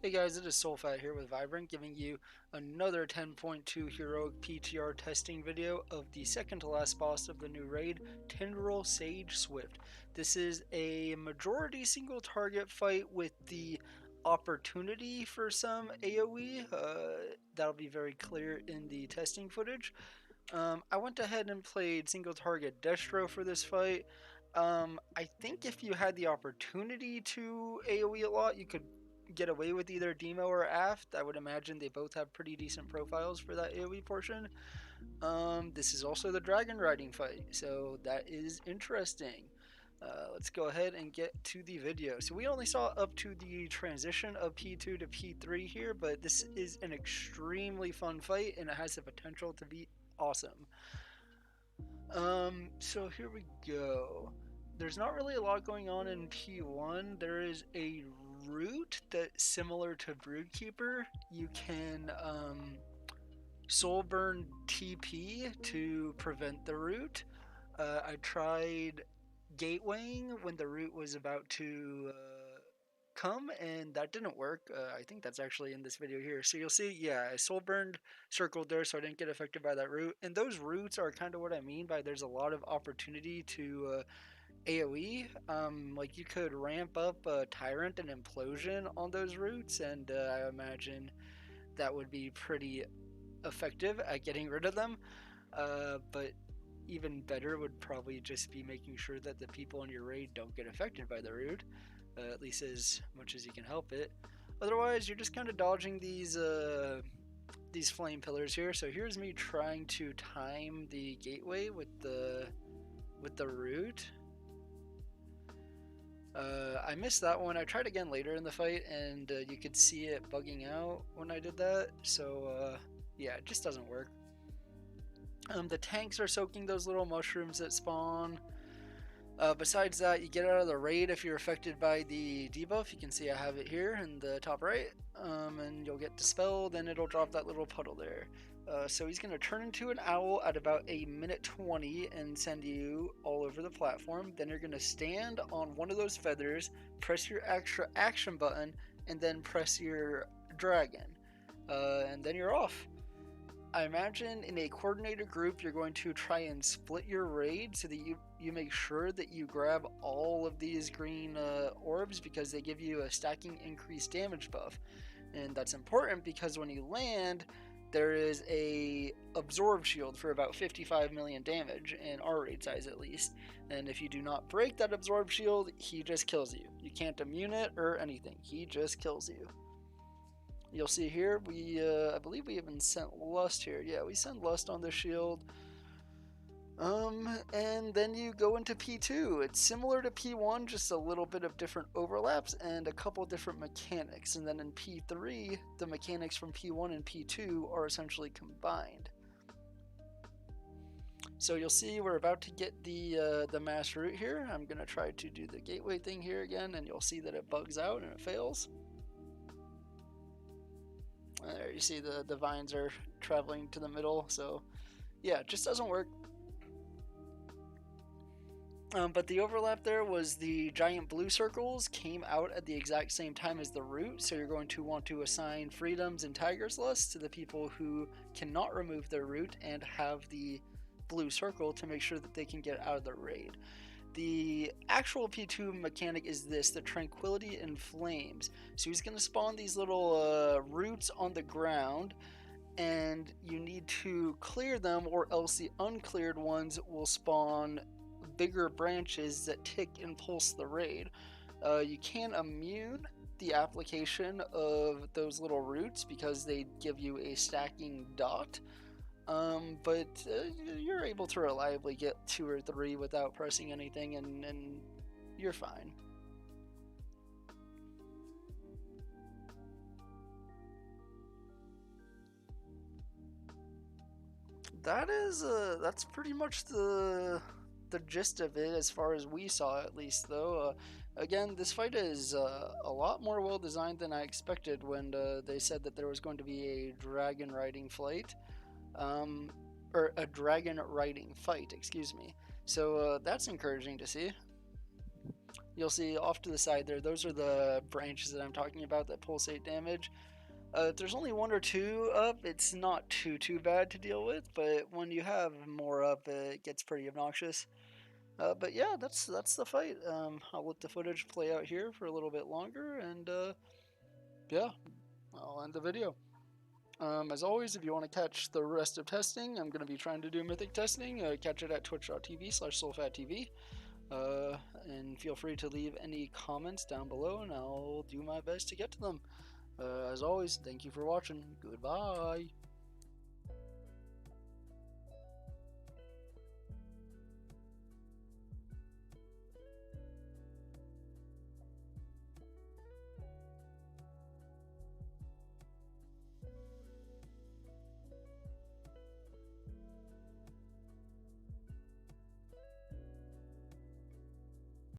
Hey guys, it is Soulfat here with Vibrant, giving you another 10.2 Heroic PTR testing video of the second to last boss of the new raid, Tindral Sageswift. This is a majority single target fight with the opportunity for some AoE. That'll be very clear in the testing footage. I went ahead and played single target Destro for this fight. I think if you had the opportunity to AoE a lot, you could get away with either Demo or Aft. I would imagine they both have pretty decent profiles for that AoE portion. This is also the Dragonriding fight, so that is interesting. Let's go ahead and get to the video. So we only saw up to the transition of P2 to P3 here, but this is an extremely fun fight and it has the potential to be awesome. So here we go. There's not really a lot going on in P1. There is a route that's similar to Broodkeeper. You can soul burn TP to prevent the route. I tried gatewaying when the route was about to come, and that didn't work. I think that's actually in this video here. So you'll see, yeah, I soul burned, circled there, so I didn't get affected by that route. And those routes are kind of what I mean by there's a lot of opportunity to AoE. Like you could ramp up a Tyrant and Implosion on those routes, and I imagine that would be pretty effective at getting rid of them. But even better would probably just be making sure that the people in your raid don't get affected by the route, at least as much as you can help it. Otherwise, you're just kind of dodging these flame pillars here. So here's me trying to time the gateway with the route. I missed that one. I tried again later in the fight, and you could see it bugging out when I did that. So yeah, it just doesn't work. The tanks are soaking those little mushrooms that spawn. Besides that, you get out of the raid if you're affected by the debuff. You can see I have it here in the top right. And you'll get dispelled and it'll drop that little puddle there. So he's going to turn into an owl at about a minute 20 and send you all over the platform. Then you're going to stand on one of those feathers, press your extra action button, and then press your dragon. And then you're off. I imagine in a coordinated group, you're going to try and split your raid so that you make sure that you grab all of these green orbs, because they give you a stacking increased damage buff. And that's important because when you land, there is a absorb shield for about 55 million damage in our raid size at least. And if you do not break that absorb shield, he just kills you. You can't immune it or anything. He just kills you. You'll see here, I believe we even sent Lust here. Yeah, we sent Lust on the shield. And then you go into P2. It's similar to P1, just a little bit of different overlaps and a couple different mechanics. And then in P3, the mechanics from P1 and P2 are essentially combined. So you'll see we're about to get the mass route here. I'm going to try to do the gateway thing here again, and you'll see that it bugs out and it fails. There you see the vines are traveling to the middle, so yeah, it just doesn't work. But the overlap there was the giant blue circles came out at the exact same time as the route, so you're going to want to assign freedoms and tiger's lust to the people who cannot remove their route and have the blue circle to make sure that they can get out of the raid. The actual P2 mechanic is this, the Tranquility and Flames. So he's going to spawn these little roots on the ground, and you need to clear them, or else the uncleared ones will spawn bigger branches that tick and pulse the raid. You can immune the application of those little roots because they give you a stacking dot. But you're able to reliably get 2 or 3 without pressing anything, and you're fine. That's pretty much the gist of it as far as we saw, at least, though. Again, this fight is a lot more well designed than I expected when they said that there was going to be a dragon riding fight. Or a dragon riding fight, excuse me. So that's encouraging to see. You'll see off to the side there, those are the branches that I'm talking about that pulsate damage. If there's only one or two up, it's not too bad to deal with, but when you have more up, it gets pretty obnoxious. But yeah, that's the fight. I'll let the footage play out here for a little bit longer, and yeah, I'll end the video. As always, if you want to catch the rest of testing, I'm going to be trying to do mythic testing. Catch it at twitch.tv/soulfattv. And feel free to leave any comments down below, and I'll do my best to get to them. As always, thank you for watching. Goodbye.